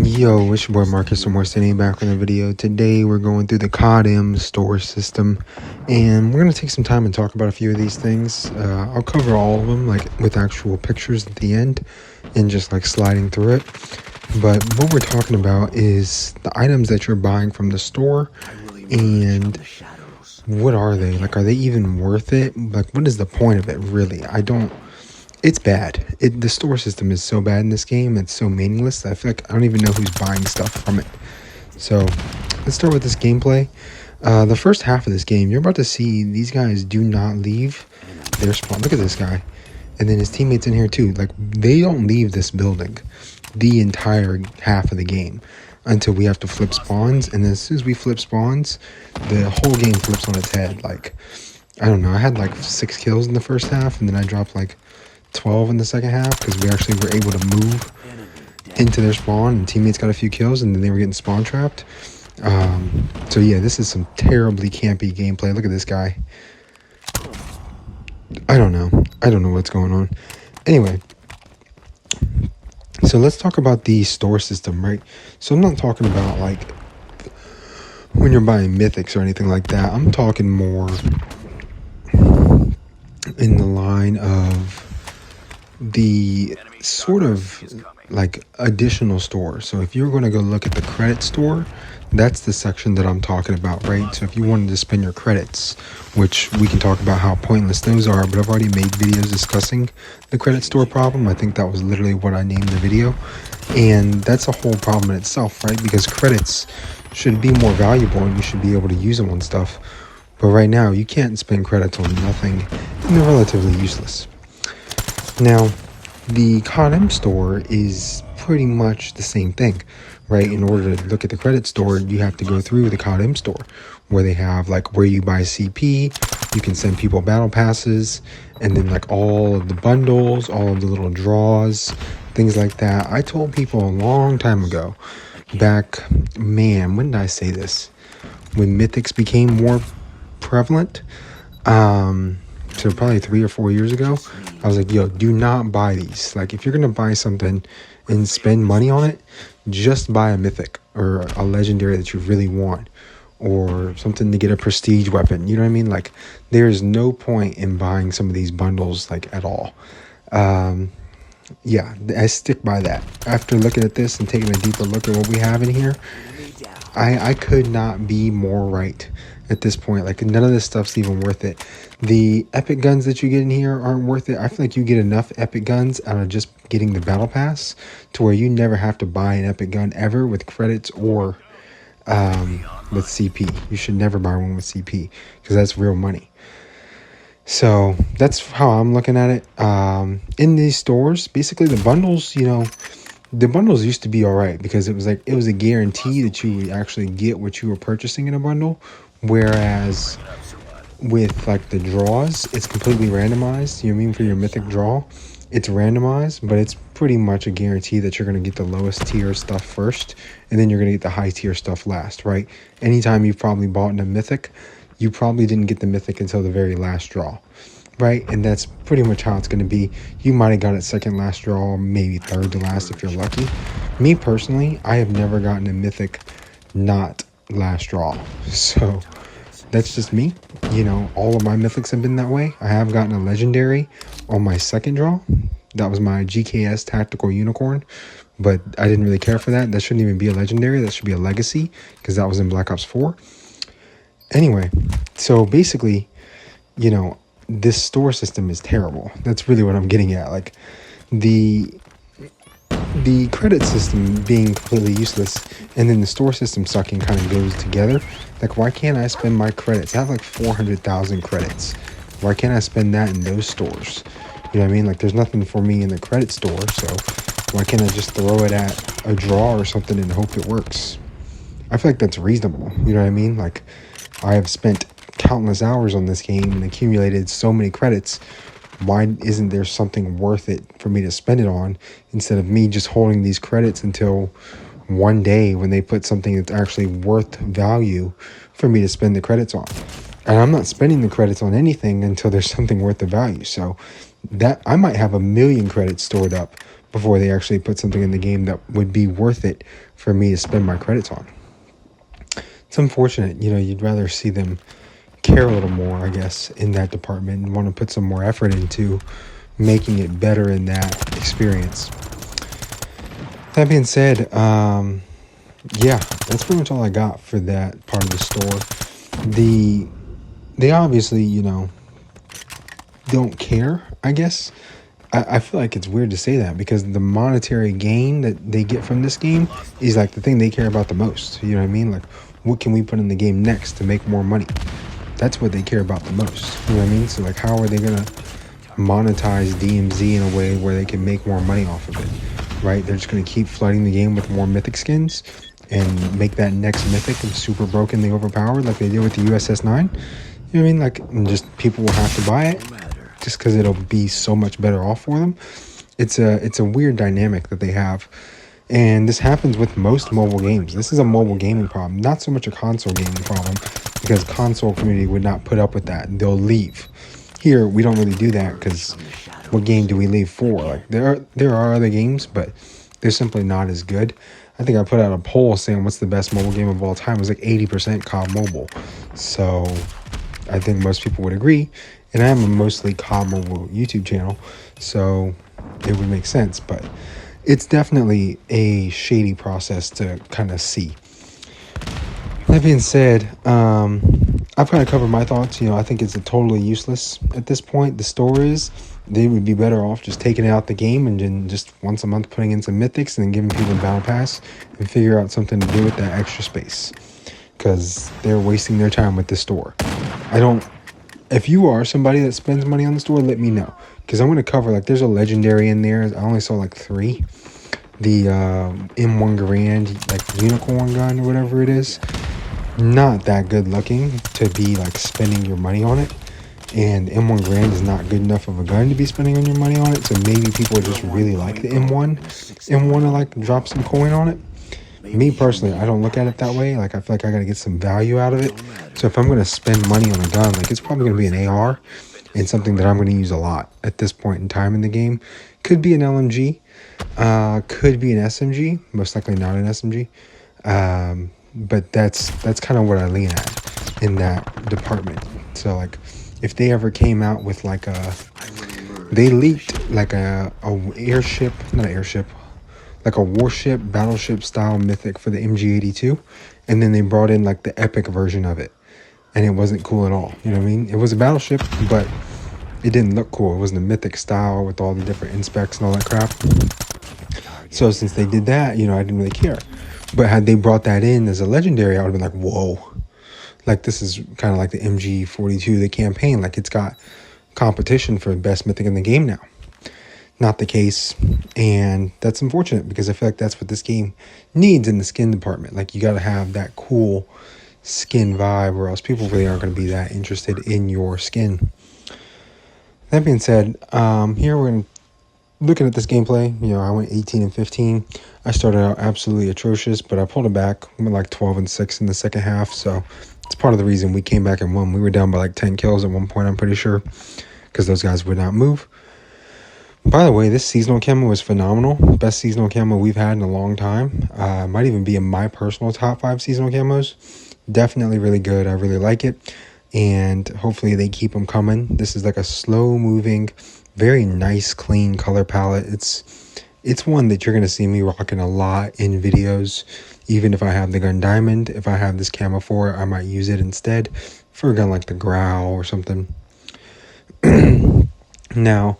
Yo, it's your boy Marcus from Sitting back on the video. Today we're going through the Codm store system, and we're gonna take some time and talk about a few of these things. I'll cover all of them, like with actual pictures at the end, and just like sliding through it. But what we're talking about is the items that you're buying from the store, and what are they? Like, are they even worth it? Like, what is the point of it, really? It's bad. The store system is so bad in this game. It's so meaningless. I feel like I don't even know who's buying stuff from it. So let's start with this gameplay. The first half of this game, you're about to see these guys do not leave their spawn. Look at this guy. And then his teammates in here too. Like, they don't leave this building the entire half of the game until we have to flip spawns. And then as soon as we flip spawns, the whole game flips on its head. Like, I don't know. I had like 6 kills in the first half, and then I dropped like 12 in the second half because we actually were able to move into their spawn and teammates got a few kills and then they were getting spawn trapped. So yeah, this is some terribly campy gameplay. Look at this guy. I don't know what's going on. Anyway, so let's talk about the store system, right? So I'm not talking about like when you're buying mythics or anything like that. I'm talking more in the line of the sort of like additional store. So if you're going to go look at the credit store, that's the section that I'm talking about, right? So if you wanted to spend your credits, which we can talk about how pointless those are, but I've already made videos discussing the credit store problem. I think that was literally what I named the video, and that's a whole problem in itself, right? Because credits should be more valuable and you should be able to use them on stuff, but right now you can't spend credits on nothing and they're relatively useless. Now, the Codm store is pretty much the same thing, right? In order to look at the credit store, you have to go through the Codm store, where they have like where you buy CP, you can send people battle passes, and then like all of the bundles, all of the little draws, things like that. I told people a long time ago, when did I say this? When mythics became more prevalent, so probably 3 or 4 years ago, I was like, yo, do not buy these. Like, if you're gonna buy something and spend money on it, just buy a mythic or a legendary that you really want, or something to get a prestige weapon. You know what I mean? Like, there's no point in buying some of these bundles, like, at all. Yeah, I stick by that. After looking at this and taking a deeper look at what we have in here, I could not be more right at this point. Like, none of this stuff's even worth it. The epic guns that you get in here aren't worth it. I feel like you get enough epic guns out of just getting the battle pass to where you never have to buy an epic gun ever with credits or with CP. You should never buy one with CP because that's real money. So that's how I'm looking at it. In these stores, basically the bundles, the bundles used to be all right because it was a guarantee that you would actually get what you were purchasing in a bundle. Whereas with like the draws, it's completely randomized. You know what I mean? For your mythic draw, it's randomized, but it's pretty much a guarantee that you're going to get the lowest tier stuff first, and then you're going to get the high tier stuff last, right? Anytime you've probably bought in a mythic, you probably didn't get the mythic until the very last draw, right? And that's pretty much how it's going to be. You might have got it second last draw, maybe third to last if you're lucky. Me personally, I have never gotten a mythic not last draw. So that's just me. All of my mythics have been that way. I have gotten a legendary on my second draw. That was my GKS tactical unicorn, but I didn't really care for that. That shouldn't even be a legendary. That should be a legacy because that was in Black Ops 4. Anyway, so basically, this store system is terrible. That's really what I'm getting at. Like, the credit system being completely useless and then the store system sucking kind of goes together. Like, why can't I spend my credits? I have like 400,000 credits. Why can't I spend that in those stores? You know what I mean? Like, there's nothing for me in the credit store, so why can't I just throw it at a draw or something and hope it works? I feel like that's reasonable. You know what I mean? Like, I have spent countless hours on this game and accumulated so many credits. Why isn't there something worth it for me to spend it on instead of me just holding these credits until one day when they put something that's actually worth value for me to spend the credits on? And I'm not spending the credits on anything until there's something worth the value. So that I might have 1 million credits stored up, before they actually put something in the game that would be worth it for me to spend my credits on. It's unfortunate, you'd rather see them care a little more, I guess, in that department and want to put some more effort into making it better in that experience. That being said, yeah, that's pretty much all I got for that part of the store. They obviously, don't care, I guess. I feel like it's weird to say that because the monetary gain that they get from this game is like the thing they care about the most. You know what I mean? Like, what can we put in the game next to make more money? That's what they care about the most. You know what I mean? So, like, how are they going to monetize DMZ in a way where they can make more money off of it, right? They're just going to keep flooding the game with more mythic skins and make that next mythic super brokenly overpowered like they did with the USS-9. You know what I mean? Like, just people will have to buy it just because it'll be so much better off for them. It's a weird dynamic that they have. And this happens with most mobile games. This is a mobile gaming problem, not so much a console gaming problem, because console community would not put up with that. They'll leave. Here, we don't really do that because what game do we leave for? Like, there are other games, but they're simply not as good. I think I put out a poll saying what's the best mobile game of all time. It was like 80% COD Mobile. So I think most people would agree. And I am a mostly COD Mobile YouTube channel, so it would make sense. But it's definitely a shady process to kind of see. That being said, I've kind of covered my thoughts. I think it's totally useless at this point. The store is they would be better off just taking out the game and then just once a month putting in some mythics and then giving people a battle pass and figure out something to do with that extra space, because they're wasting their time with the store. If you are somebody that spends money on the store, let me know, because I'm going to cover, like, there's a legendary in there. I only saw like 3. The M1 Garand, like, unicorn gun or whatever it is, not that good looking to be like spending your money on it. And M1 Garand is not good enough of a gun to be spending on your money on it. So maybe people just really like the M1 and want to like drop some coin on it. Me personally, I don't look at it that way. Like, I feel like I got to get some value out of it. So if I'm going to spend money on a gun, like, it's probably going to be an AR and something that I'm going to use a lot at this point in time in the game. Could be an LMG, could be an SMG, most likely not an SMG. But that's kind of what I lean at in that department. So, like, if they ever came out with like they leaked like a airship, not an airship, like a warship, battleship style mythic for the MG82, and then they brought in like the epic version of it, and it wasn't cool at all. You know what I mean? It was a battleship, but it didn't look cool. It wasn't a mythic style with all the different inspects and all that crap. So since they did that, I didn't really care. But had they brought that in as a legendary, I would have been like, whoa. Like, this is kind of like the MG42, the campaign. Like, it's got competition for best mythic in the game now. Not the case. And that's unfortunate because I feel like that's what this game needs in the skin department. Like, you got to have that cool skin vibe, or else people really aren't going to be that interested in your skin. That being said, here we're going to looking at this gameplay. I went 18 and 15. I started out absolutely atrocious, but I pulled it back. I went like 12 and 6 in the second half, so it's part of the reason we came back and won. We were down by like 10 kills at one point, I'm pretty sure, because those guys would not move. By the way, this seasonal camo was phenomenal. Best seasonal camo we've had in a long time. Might even be in my personal top 5 seasonal camos. Definitely really good. I really like it, and hopefully they keep them coming. This is like a slow moving, very nice, clean color palette. It's one that you're going to see me rocking a lot in videos. Even if I have the gun diamond, if I have this camo for it, I might use it instead for a gun like the Growl or something. Now,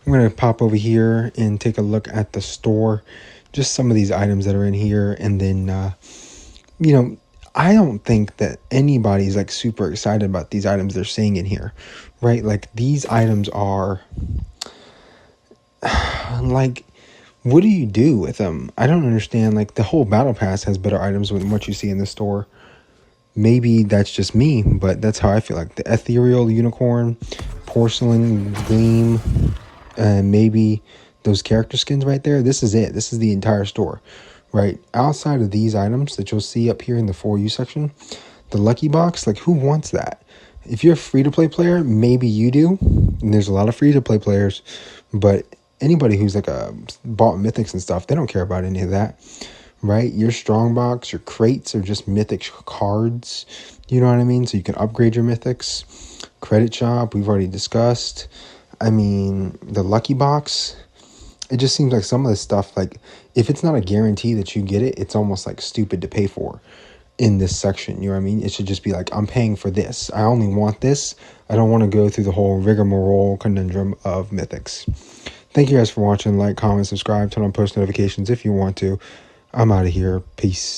I'm going to pop over here and take a look at the store. Just some of these items that are in here. And then, I don't think that anybody's like super excited about these items they're seeing in here, right? Like, these items are like, what do you do with them? I don't understand. Like, the whole battle pass has better items than what you see in the store. Maybe that's just me, but that's how I feel. Like the ethereal unicorn, porcelain gleam, and maybe those character skins right there. This is it. This is the entire store, right? Outside of these items that you'll see up here in the For You section, the lucky box, like, who wants that? If you're a free-to-play player, maybe you do. And there's a lot of free-to-play players, but anybody who's like bought mythics and stuff, they don't care about any of that, right? Your strong box, your crates are just mythic cards. You know what I mean? So you can upgrade your mythics. Credit shop, we've already discussed. I mean, the lucky box, it just seems like some of this stuff, like if it's not a guarantee that you get it, it's almost like stupid to pay for in this section. You know what I mean? It should just be like, I'm paying for this. I only want this. I don't want to go through the whole rigmarole conundrum of mythics. Thank you guys for watching. Like, comment, subscribe, turn on post notifications if you want to. I'm out of here. Peace.